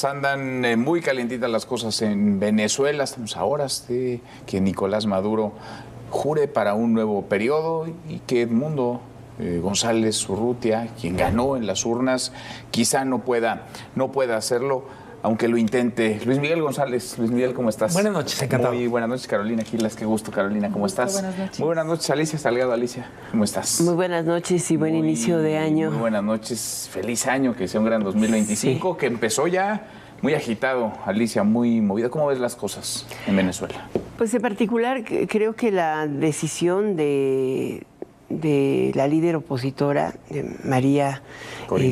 Andan muy calientitas las cosas en Venezuela. Estamos a horas de que Nicolás Maduro jure para un nuevo periodo y que Edmundo González Urrutia, quien ganó en las urnas, quizá no pueda hacerlo, aunque lo intente. Luis Miguel González. Luis Miguel, ¿cómo estás? Buenas noches, encantado. Muy buenas noches, Carolina Gilas. Qué gusto, Carolina. ¿Cómo estás? Buenas noches. Muy buenas noches, Alicia Salgado. Alicia, ¿cómo estás? Muy buenas noches y buen inicio de año. Muy buenas noches. Feliz año, que sea un gran 2025, sí. Que empezó ya muy agitado, Alicia, muy movido. ¿Cómo ves las cosas en Venezuela? Pues en particular creo que la decisión de la líder opositora, María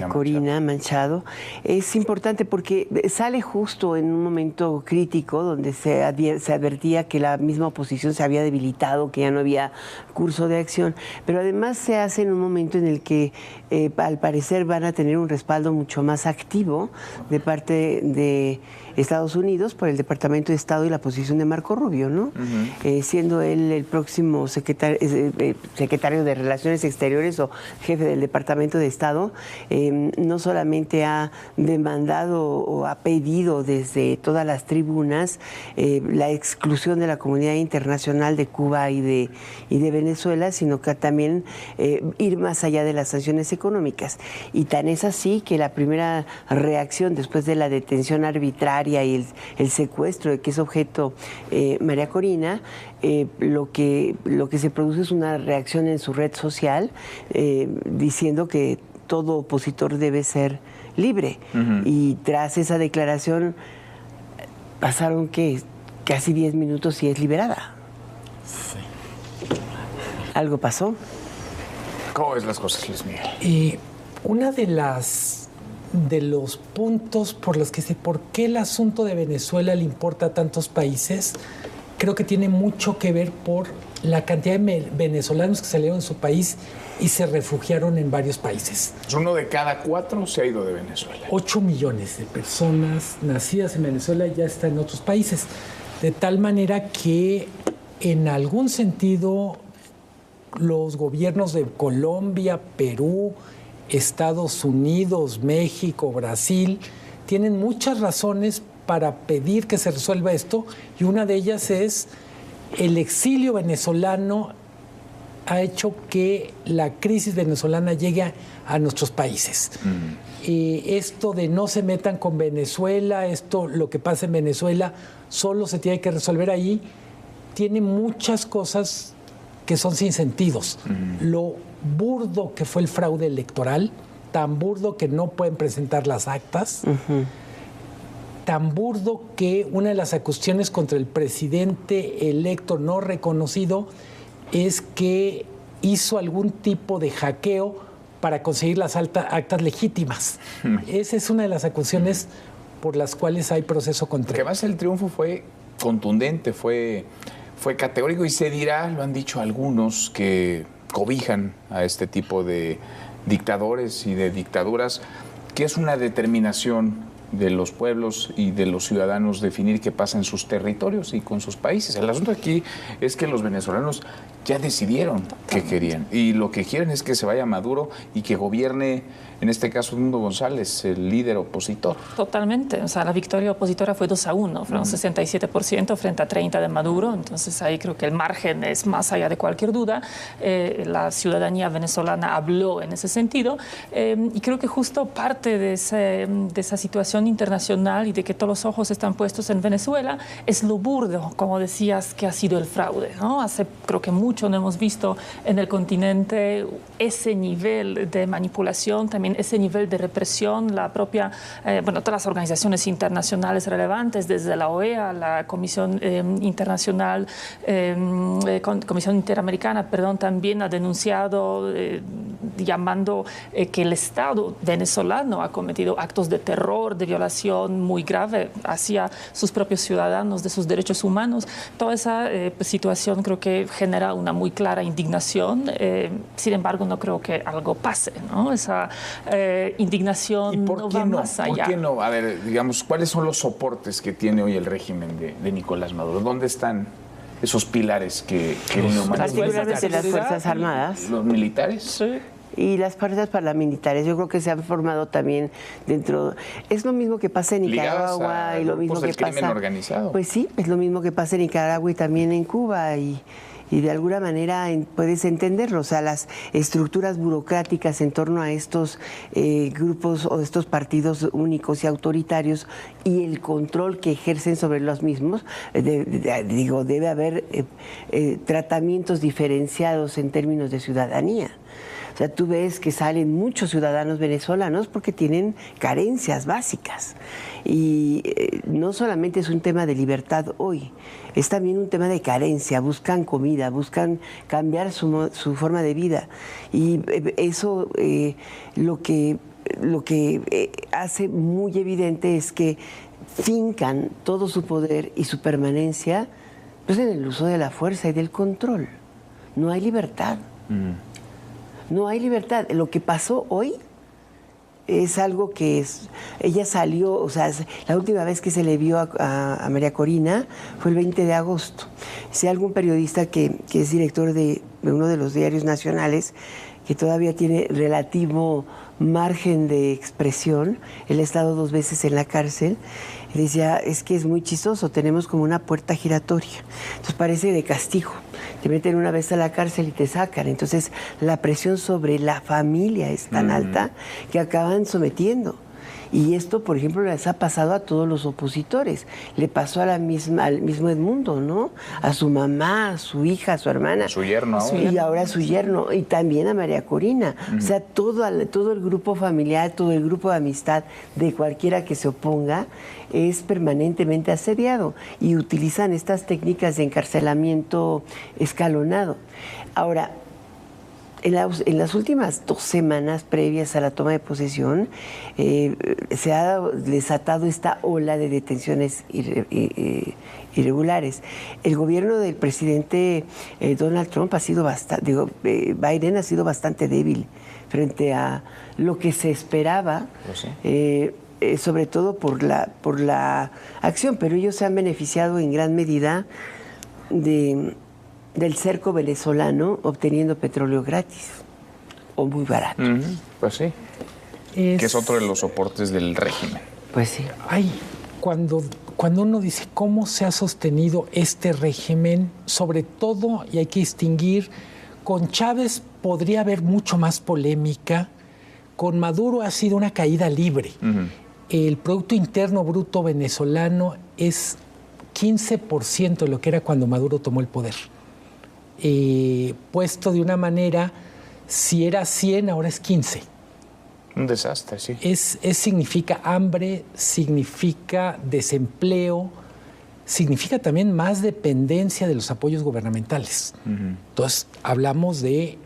Corina Machado, es importante porque sale justo en un momento crítico donde se advertía que la misma oposición se había debilitado, que ya no había curso de acción, pero además se hace en un momento en el que al parecer van a tener un respaldo mucho más activo de parte de Estados Unidos por el Departamento de Estado y la posición de Marco Rubio, ¿no? Siendo él el próximo secretario de Relaciones Exteriores o jefe del Departamento de Estado, no solamente ha demandado o ha pedido desde todas las tribunas la exclusión de la comunidad internacional de Cuba y de Venezuela, sino que también ir más allá de las sanciones económicas. Y tan es así que la primera reacción después de la detención arbitraria y el secuestro de que es objeto María Corina, lo que se produce es una reacción en su red social diciendo que todo opositor debe ser libre. Y tras esa declaración pasaron casi 10 minutos y es liberada. Sí. ¿Algo pasó? ¿Cómo ves las cosas, Luis Miguel? Una de los puntos por los que por qué el asunto de Venezuela le importa a tantos países, creo que tiene mucho que ver por la cantidad de venezolanos que salieron de su país y se refugiaron en varios países. ¿Uno de cada 4 se ha ido de Venezuela? 8 millones de personas nacidas en Venezuela ya están en otros países, de tal manera que en algún sentido los gobiernos de Colombia, Perú, Estados Unidos, México, Brasil, tienen muchas razones para pedir que se resuelva esto, y una de ellas es el exilio venezolano ha hecho que la crisis venezolana llegue a nuestros países. Esto de no se metan con Venezuela, lo que pasa en Venezuela, solo se tiene que resolver ahí, tiene muchas cosas que son sin sentidos. Lo burdo que fue el fraude electoral, tan burdo que no pueden presentar las actas, tan burdo que una de las acusaciones contra el presidente electo no reconocido es que hizo algún tipo de hackeo para conseguir las actas legítimas. Esa es una de las acusaciones por las cuales hay proceso contra él. Que además el triunfo fue contundente, fue categórico, y se dirá, lo han dicho algunos que cobijan a este tipo de dictadores y de dictaduras, que es una determinación de los pueblos y de los ciudadanos definir qué pasa en sus territorios y con sus países. El asunto aquí es que los venezolanos ya decidieron qué querían, y lo que quieren es que se vaya Maduro y que gobierne, en este caso, Edmundo González, el líder opositor. Totalmente. O sea, la victoria opositora fue 2-1, fueron 67% frente a 30% de Maduro. Entonces ahí creo que el margen es más allá de cualquier duda. La ciudadanía venezolana habló en ese sentido, y creo que justo parte de esa situación internacional y de que todos los ojos están puestos en Venezuela es lo burdo, como decías, que ha sido el fraude, ¿no? Creo que mucho no hemos visto en el continente ese nivel de manipulación, también ese nivel de represión. La propia, todas las organizaciones internacionales relevantes, desde la OEA, la Comisión Internacional, Comisión Interamericana, también ha denunciado, llamando que el Estado venezolano ha cometido actos de terror, de violación muy grave hacia sus propios ciudadanos, de sus derechos humanos. Toda esa situación creo que genera una muy clara indignación. Sin embargo, no creo que algo pase, ¿no? Esa indignación no va más allá. ¿Por qué no? A ver, digamos, ¿cuáles son los soportes que tiene hoy el régimen de Nicolás Maduro? ¿Dónde están esos pilares que particularmente las Fuerzas Armadas? ¿Los militares? Sí. y las fuerzas paramilitares. Yo creo que se han formado también dentro. Es lo mismo que pasa en Nicaragua y lo mismo que pasa. Crimen organizado. Pues sí, es lo mismo que pasa en Nicaragua y también en Cuba y de alguna manera puedes entenderlo, o sea, las estructuras burocráticas en torno a estos grupos o estos partidos únicos y autoritarios y el control que ejercen sobre los mismos, debe haber tratamientos diferenciados en términos de ciudadanía. O sea, tú ves que salen muchos ciudadanos venezolanos porque tienen carencias básicas. Y no solamente es un tema de libertad hoy, es también un tema de carencia. Buscan comida, buscan cambiar su forma de vida. Y eso lo que hace muy evidente es que fincan todo su poder y su permanencia pues, en el uso de la fuerza y del control. No hay libertad. No hay libertad. Lo que pasó hoy es algo que ella salió, o sea, la última vez que se le vio a María Corina fue el 20 de agosto. Si algún periodista que es director de uno de los diarios nacionales, que todavía tiene relativo margen de expresión, él ha estado 2 veces en la cárcel, y decía, es que es muy chistoso, tenemos como una puerta giratoria, entonces parece de castigo. Te meten una vez a la cárcel y te sacan. Entonces, la presión sobre la familia es tan alta que acaban sometiendo. Y esto, por ejemplo, les ha pasado a todos los opositores. Le pasó al mismo Edmundo, ¿no? A su mamá, a su hija, a su hermana. A su yerno ahora. Y ahora a su yerno. Y también a María Corina. O sea, todo el grupo familiar, todo el grupo de amistad de cualquiera que se oponga es permanentemente asediado. Y utilizan estas técnicas de encarcelamiento escalonado. Ahora, en las últimas 2 semanas previas a la toma de posesión, se ha desatado esta ola de detenciones irregulares. El gobierno del presidente Donald Trump ha sido Biden ha sido bastante débil frente a lo que se esperaba, sobre todo por la acción, pero ellos se han beneficiado en gran medida del cerco venezolano obteniendo petróleo gratis o muy barato. Pues sí, que es otro de los soportes del régimen. Pues sí. Ay, cuando uno dice cómo se ha sostenido este régimen, sobre todo, y hay que distinguir, con Chávez podría haber mucho más polémica, con Maduro ha sido una caída libre. El Producto Interno Bruto venezolano es 15% de lo que era cuando Maduro tomó el poder. Puesto de una manera, si era 100, ahora es 15. Un desastre, sí. Significa hambre, significa desempleo, significa también más dependencia de los apoyos gubernamentales. Entonces, hablamos de,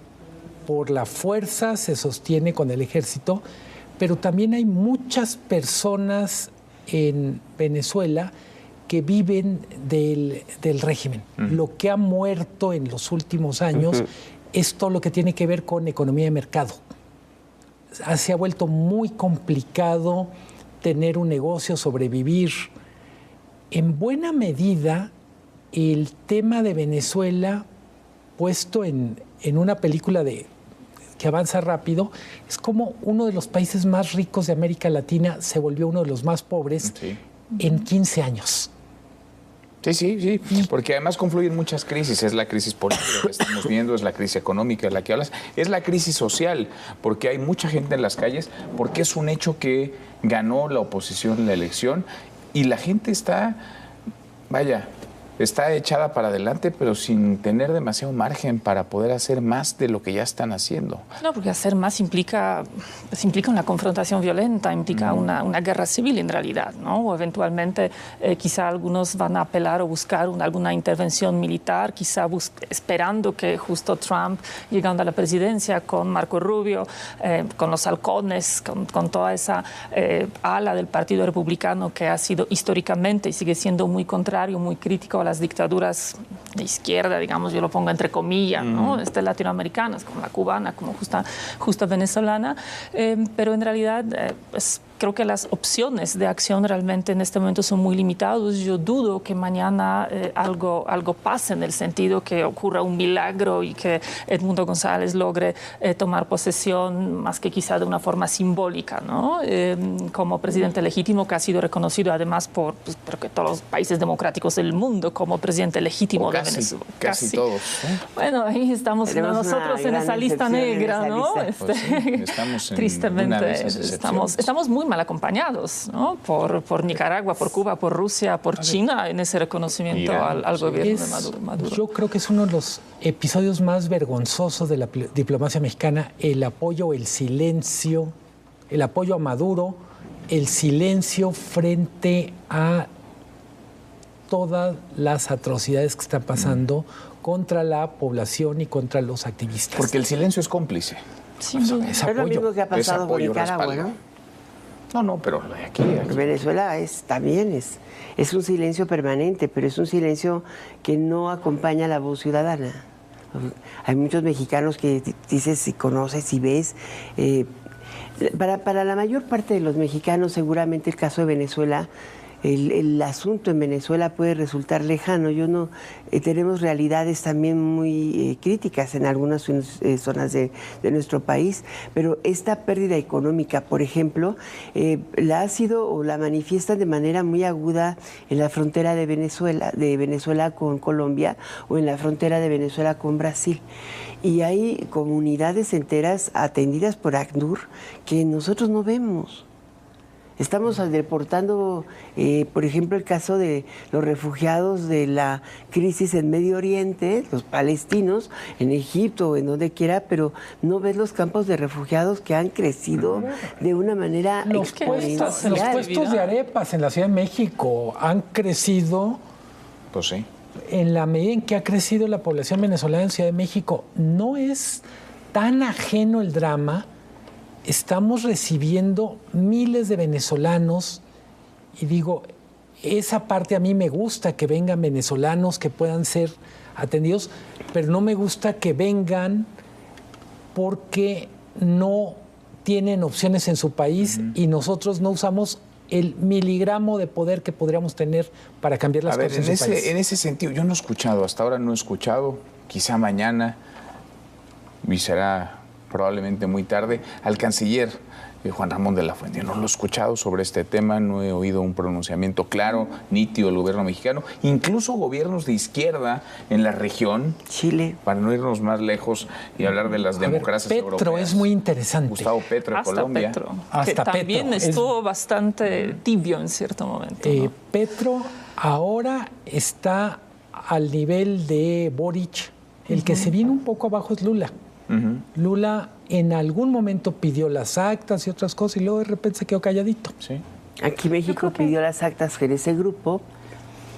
por la fuerza se sostiene con el ejército, pero también hay muchas personas en Venezuela que viven del régimen. Lo que ha muerto en los últimos años es todo lo que tiene que ver con economía de mercado. Se ha vuelto muy complicado tener un negocio, sobrevivir. En buena medida, el tema de Venezuela, puesto en una película que avanza rápido, es como uno de los países más ricos de América Latina se volvió uno de los más pobres en 15 años. Sí, porque además confluyen muchas crisis. Es la crisis política que estamos viendo, es la crisis económica de la que hablas, es la crisis social, porque hay mucha gente en las calles, porque es un hecho que ganó la oposición en la elección y la gente está echada para adelante, pero sin tener demasiado margen para poder hacer más de lo que ya están haciendo. No, porque hacer más implica una confrontación violenta, implica una guerra civil en realidad, ¿no? O eventualmente quizá algunos van a apelar o buscar alguna intervención militar, quizá esperando que justo Trump, llegando a la presidencia con Marco Rubio, con los halcones, con toda esa ala del Partido Republicano que ha sido históricamente y sigue siendo muy contrario, muy crítico a las dictaduras de izquierda, digamos, yo lo pongo entre comillas, ¿no? Latinoamericanas, como la cubana, como justa venezolana, pero en realidad pues, creo que las opciones de acción realmente en este momento son muy limitadas. Yo dudo que mañana algo pase en el sentido que ocurra un milagro y que Edmundo González logre tomar posesión más que quizá de una forma simbólica, ¿no? Como presidente legítimo, que ha sido reconocido además por creo que todos los países democráticos del mundo como presidente legítimo de Venezuela. Casi todos. Bueno, ahí estamos nosotros en esa lista negra, ¿no? Pues sí, estamos tristemente estamos muy mal acompañados, ¿no? por Nicaragua, por Cuba, por Rusia, por China en ese reconocimiento al gobierno de Maduro. Yo creo que es uno de los episodios más vergonzosos de la diplomacia mexicana, el apoyo, el silencio, el apoyo a Maduro, el silencio frente a todas las atrocidades que están pasando contra la población y contra los activistas. Porque el silencio es cómplice. Sí, es lo mismo que ha pasado con Nicaragua, ¿no? No, pero aquí. Venezuela también es un silencio permanente, pero es un silencio que no acompaña a la voz ciudadana. Hay muchos mexicanos que dices y conoces y ves. Para la mayor parte de los mexicanos, seguramente el caso de Venezuela, el asunto en Venezuela puede resultar lejano. Tenemos realidades también muy críticas en algunas zonas de nuestro país, pero esta pérdida económica, por ejemplo, la manifiestan de manera muy aguda en la frontera de Venezuela con Colombia o en la frontera de Venezuela con Brasil. Y hay comunidades enteras atendidas por ACNUR que nosotros no vemos. Estamos deportando, por ejemplo, el caso de los refugiados de la crisis en Medio Oriente, los palestinos, en Egipto o en donde quiera, pero no ves los campos de refugiados que han crecido de una manera exponencial. Los puestos de arepas en la Ciudad de México han crecido. Pues sí. En la medida en que ha crecido la población venezolana en Ciudad de México, no es tan ajeno el drama. Estamos recibiendo miles de venezolanos y digo, esa parte a mí me gusta, que vengan venezolanos que puedan ser atendidos, pero no me gusta que vengan porque no tienen opciones en su país y nosotros no usamos el miligramo de poder que podríamos tener para cambiar las cosas en su país. En ese sentido, yo no he escuchado, hasta ahora no he escuchado, quizá mañana, y será probablemente muy tarde, al canciller Juan Ramón de la Fuente. No lo he escuchado sobre este tema, no he oído un pronunciamiento claro, nítido del gobierno mexicano, incluso gobiernos de izquierda en la región. Chile. Para no irnos más lejos y hablar de las democracias europeas. Petro es muy interesante. Gustavo Petro de Colombia. Que también estuvo bastante tibio en cierto momento, ¿no? Petro ahora está al nivel de Boric. El que se viene un poco abajo es Lula. Lula en algún momento pidió las actas y otras cosas y luego de repente se quedó calladito. Sí. Aquí México pidió las actas en ese grupo.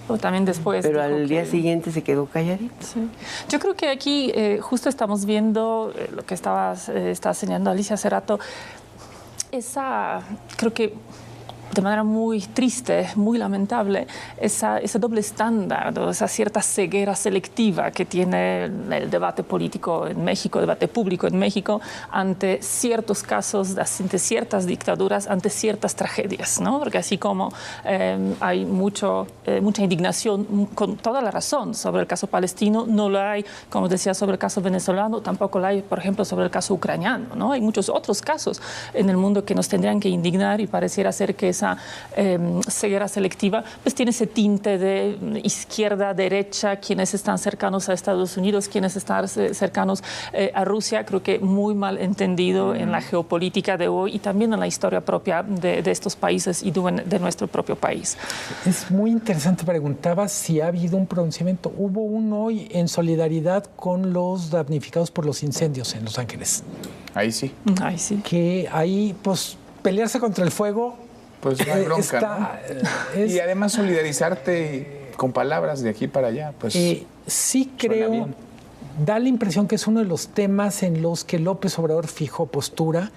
O también después. Pero al día siguiente se quedó calladito. Sí. Yo creo que aquí justo estamos viendo lo que estaba señalando Alicia hace rato. Creo que de manera muy triste, muy lamentable, ese doble estándar, esa cierta ceguera selectiva que tiene el debate político en México, el debate público en México, ante ciertos casos, ante ciertas dictaduras, ante ciertas tragedias, ¿no? Porque así como hay mucha indignación, con toda la razón, sobre el caso palestino, no lo hay, como decía, sobre el caso venezolano, tampoco lo hay, por ejemplo, sobre el caso ucraniano, ¿no? Hay muchos otros casos en el mundo que nos tendrían que indignar y pareciera ser que esa ceguera selectiva pues tiene ese tinte de izquierda, derecha, quienes están cercanos a Estados Unidos, quienes están cercanos a Rusia. Creo que muy mal entendido en la geopolítica de hoy y también en la historia propia de estos países y de nuestro propio país. Es muy interesante. Preguntaba si ha habido un pronunciamiento. Hubo uno hoy en solidaridad con los damnificados por los incendios en Los Ángeles. Ahí sí. Ahí sí. Que ahí, pues, pelearse contra el fuego. Pues no hay bronca, ¿no? Y además solidarizarte con palabras de aquí para allá, pues sí creo, da la impresión que es uno de los temas en los que López Obrador fijó postura.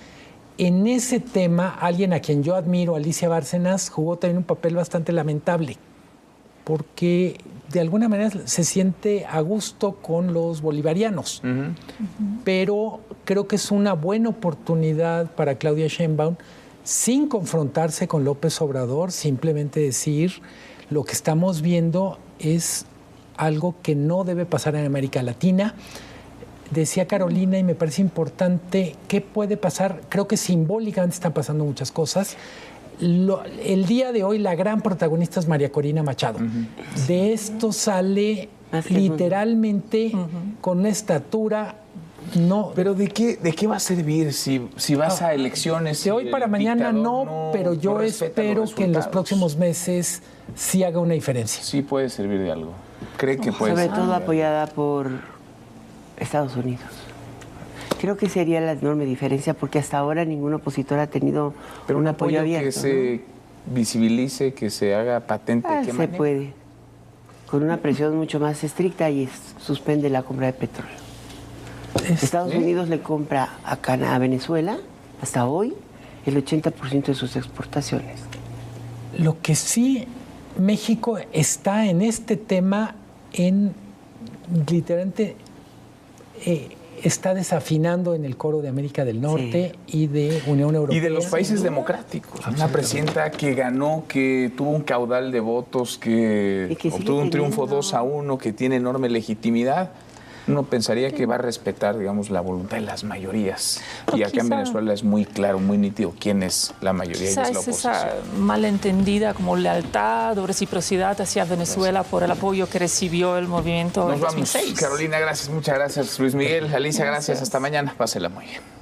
En ese tema, alguien a quien yo admiro, Alicia Bárcenas, jugó también un papel bastante lamentable, porque de alguna manera se siente a gusto con los bolivarianos. Pero creo que es una buena oportunidad para Claudia Sheinbaum, sin confrontarse con López Obrador, simplemente decir lo que estamos viendo es algo que no debe pasar en América Latina. Decía Carolina, y me parece importante, ¿qué puede pasar? Creo que simbólicamente están pasando muchas cosas. El día de hoy la gran protagonista es María Corina Machado. De esto sale literalmente con una estatura. No. Pero ¿de qué va a servir si vas a elecciones? De hoy para mañana no, pero yo espero que en los próximos meses sí haga una diferencia. Sí puede servir de algo. ¿Cree que puede Sobre servir? todo apoyada por Estados Unidos. Creo que sería la enorme diferencia porque hasta ahora ningún opositor ha tenido un apoyo abierto. Que se visibilice, que se haga patente. Se puede. Con una presión mucho más estricta y suspende la compra de petróleo. Estados Unidos le compra a Venezuela, hasta hoy, el 80% de sus exportaciones. Lo que sí, México está en este tema literalmente está desafinando en el coro de América del Norte y de Unión Europea. Y de los países democráticos. Una presidenta que ganó, que tuvo un caudal de votos, que obtuvo un triunfo 2-1, que tiene enorme legitimidad. Uno pensaría que va a respetar, digamos, la voluntad de las mayorías. Y acá en Venezuela es muy claro, muy nítido quién es la mayoría y es la oposición. Esa malentendida como lealtad o reciprocidad hacia Venezuela por el apoyo que recibió el movimiento en 2006. Nos vamos. Carolina, gracias, muchas gracias. Luis Miguel, Alicia, gracias. Hasta mañana. Pásela muy bien.